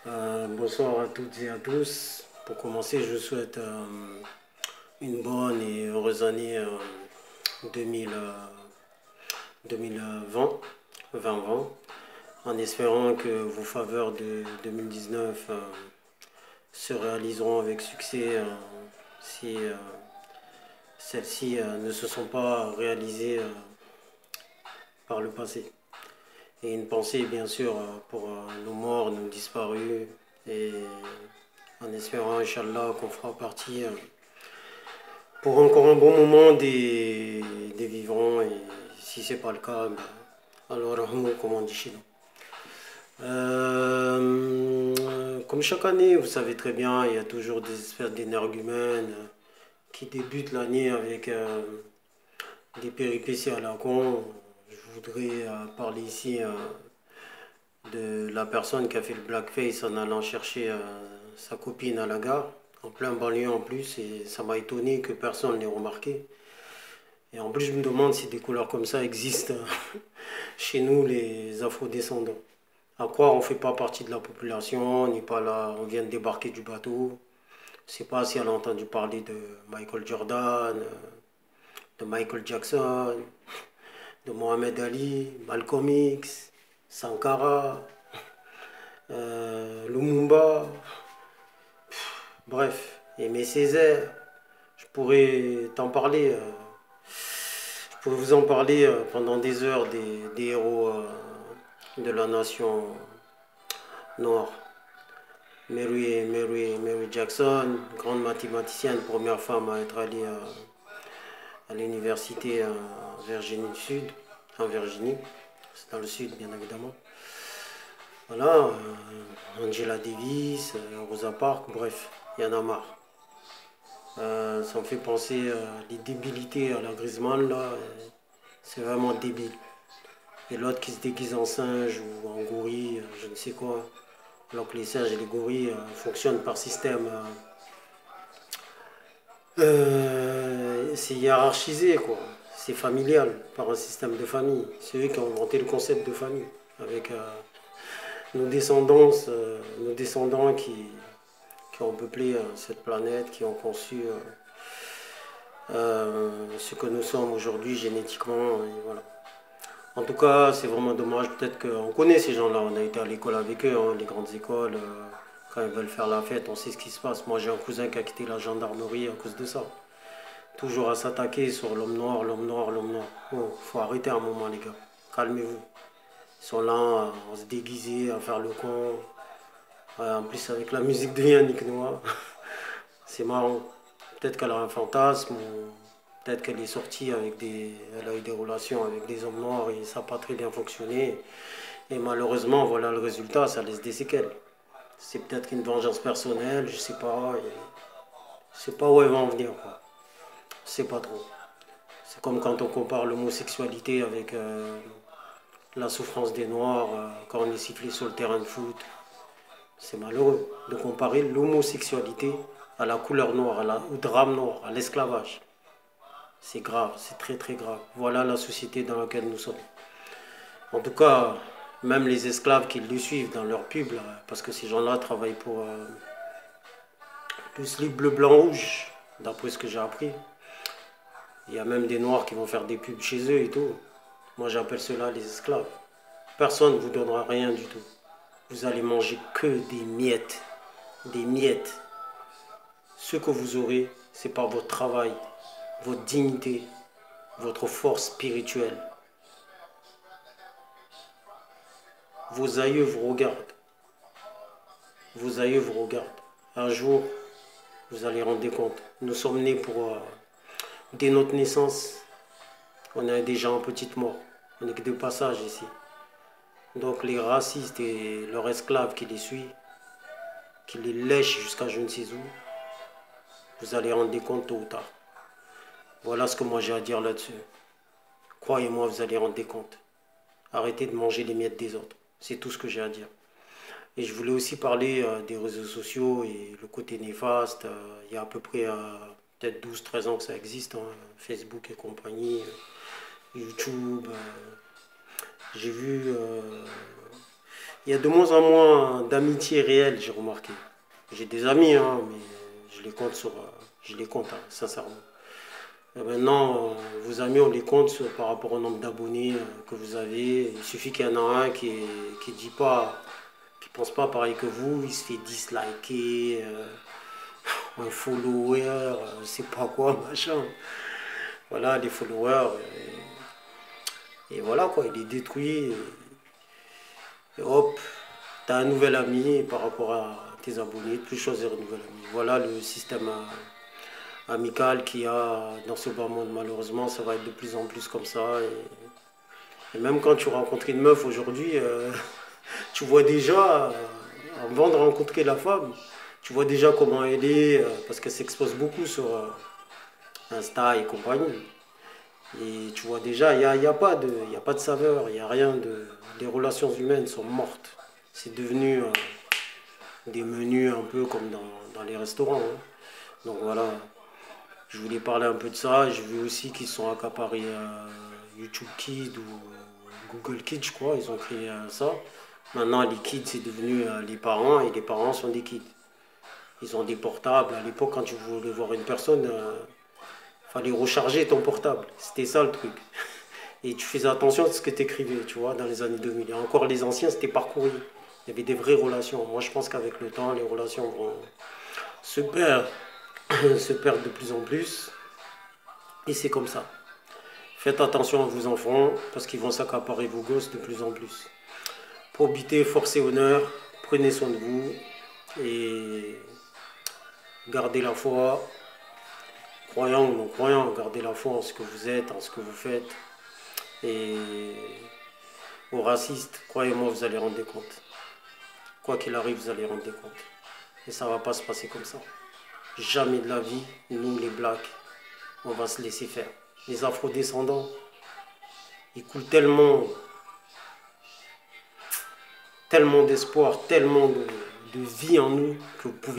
Bonsoir à toutes et à tous. Pour commencer, je souhaite une bonne et heureuse année 2000, 2020, 2020, en espérant que vos faveurs de 2019 se réaliseront avec succès si celles-ci ne se sont pas réalisées par le passé. Et une pensée, bien sûr, pour nos morts, nos disparus, et en espérant, Inch'Allah, qu'on fera partie pour encore un bon moment des vivants. Et si c'est pas le cas, ben, alors, comme on dit chez nous. Comme chaque année, vous savez très bien, il y a toujours des espèces d'énergumènes qui débutent l'année avec des péripéties à la con. Je voudrais parler ici de la personne qui a fait le blackface en allant chercher sa copine à la gare, en plein banlieue en plus, et ça m'a étonné que personne ne l'ait remarqué. Et en plus, je me demande si des couleurs comme ça existent chez nous, les afro-descendants. À quoi on ne fait pas partie de la population, on n'est pas là, on vient de débarquer du bateau. Je ne sais pas si elle a entendu parler de Michael Jordan, de Michael Jackson, de Mohamed Ali, Malcolm X, Sankara, Lumumba, bref, Aimé Césaire. Je pourrais t'en parler, je pourrais vous en parler pendant des heures des héros de la nation noire. Mary Jackson, grande mathématicienne, première femme à être allée à l'université en Virginie du Sud, en Virginie, c'est dans le sud bien évidemment. Voilà, Angela Davis, Rosa Parks, bref, il y en a marre. Ça me fait penser les débilités à la Griezmann là, c'est vraiment débile. Et l'autre qui se déguise en singe ou en gorille, je ne sais quoi. Alors que les singes et les gorilles fonctionnent par système. C'est hiérarchisé, quoi. C'est familial, par un système de famille. C'est eux qui ont inventé le concept de famille. Avec nos descendants qui ont peuplé cette planète, qui ont conçu ce que nous sommes aujourd'hui génétiquement. Et voilà. En tout cas, c'est vraiment dommage. Peut-être qu'on connaît ces gens-là. On a été à l'école avec eux, hein, les grandes écoles. Quand ils veulent faire la fête, on sait ce qui se passe. Moi, j'ai un cousin qui a quitté la gendarmerie à cause de ça. Toujours à s'attaquer sur l'homme noir, l'homme noir, l'homme noir. Bon, faut arrêter un moment, les gars. Calmez-vous. Ils sont là à se déguiser, à faire le con. Ouais, en plus, avec la musique de Yannick Noah. C'est marrant. Peut-être qu'elle a un fantasme ou peut-être qu'elle est sortie avec elle a eu des relations avec des hommes noirs et ça n'a pas très bien fonctionné. Et malheureusement, voilà le résultat, ça laisse des séquelles. C'est peut-être une vengeance personnelle, je sais pas. Je sais pas où elle va en venir, quoi. Je sais pas trop. C'est comme quand on compare l'homosexualité avec la souffrance des Noirs quand on est sifflé sur le terrain de foot. C'est malheureux de comparer l'homosexualité à la couleur noire, au drame noir, à l'esclavage. C'est grave, c'est très très grave. Voilà la société dans laquelle nous sommes. En tout cas, même les esclaves qui le suivent dans leur pub, là, parce que ces gens-là travaillent pour le slip bleu, blanc, rouge, d'après ce que j'ai appris. Il y a même des noirs qui vont faire des pubs chez eux et tout. Moi j'appelle cela les esclaves. Personne ne vous donnera rien du tout. Vous allez manger que des miettes. Des miettes. Ce que vous aurez, c'est par votre travail, votre dignité, votre force spirituelle. Vos aïeux vous regardent. Vos aïeux vous regardent. Un jour, vous allez rendre compte. Nous sommes nés pour, dès notre naissance, on est déjà en petite mort. On n'est que de passage ici. Donc les racistes et leurs esclaves qui les suivent, qui les lèchent jusqu'à je ne sais où, vous allez rendre compte tôt ou tard. Voilà ce que moi j'ai à dire là-dessus. Croyez-moi, vous allez rendre compte. Arrêtez de manger les miettes des autres. C'est tout ce que j'ai à dire. Et je voulais aussi parler des réseaux sociaux et le côté néfaste. Il y a à peu près peut-être 12-13 ans que ça existe, hein, Facebook et compagnie, YouTube. J'ai vu Il y a de moins en moins d'amitié réelle, j'ai remarqué. J'ai des amis, hein, mais je les compte je les compte, hein, sincèrement. Et maintenant, vos amis, on les compte par rapport au nombre d'abonnés que vous avez. Il suffit qu'il y en a un qui dit pas, qui pense pas pareil que vous, il se fait disliker, un follower, je sais pas quoi, machin. Voilà, les followers. Et voilà quoi, il est détruit. Et hop, t'as un nouvel ami par rapport à tes abonnés, plus choisir un nouvel ami. Voilà le système amical qu'il y a dans ce bas monde. Malheureusement, ça va être de plus en plus comme ça. Et même quand tu rencontres une meuf aujourd'hui, tu vois déjà, avant de rencontrer la femme, tu vois déjà comment elle est, parce qu'elle s'expose beaucoup sur Insta et compagnie. Et tu vois déjà, il y a pas de saveur, il n'y a rien de... Les relations humaines sont mortes. C'est devenu des menus un peu comme dans les restaurants, hein. Donc voilà, je voulais parler un peu de ça. J'ai vu aussi qu'ils sont accaparés YouTube Kids ou Google Kids, je crois. Ils ont créé ça. Maintenant, les kids, c'est devenu les parents et les parents sont des kids. Ils ont des portables. À l'époque, quand tu voulais voir une personne, fallait recharger ton portable. C'était ça le truc. Et tu faisais attention à ce que tu écrivais, tu vois, dans les années 2000. Et encore les anciens, c'était par courrier. Il y avait des vraies relations. Moi, je pense qu'avec le temps, les relations vont se perdre, se perdre de plus en plus. Et c'est comme ça. Faites attention à vos enfants parce qu'ils vont s'accaparer vos gosses de plus en plus. Probité, force et honneur. Prenez soin de vous et gardez la foi. Croyant ou non croyant, gardez la foi en ce que vous êtes, en ce que vous faites. Et aux racistes, croyez-moi, vous allez rendre des comptes. Quoi qu'il arrive, vous allez rendre des comptes. Et ça ne va pas se passer comme ça. Jamais de la vie, nous les blacks, on va se laisser faire. Les afrodescendants, ils coulent tellement d'espoir, tellement de vie en nous que vous pouvez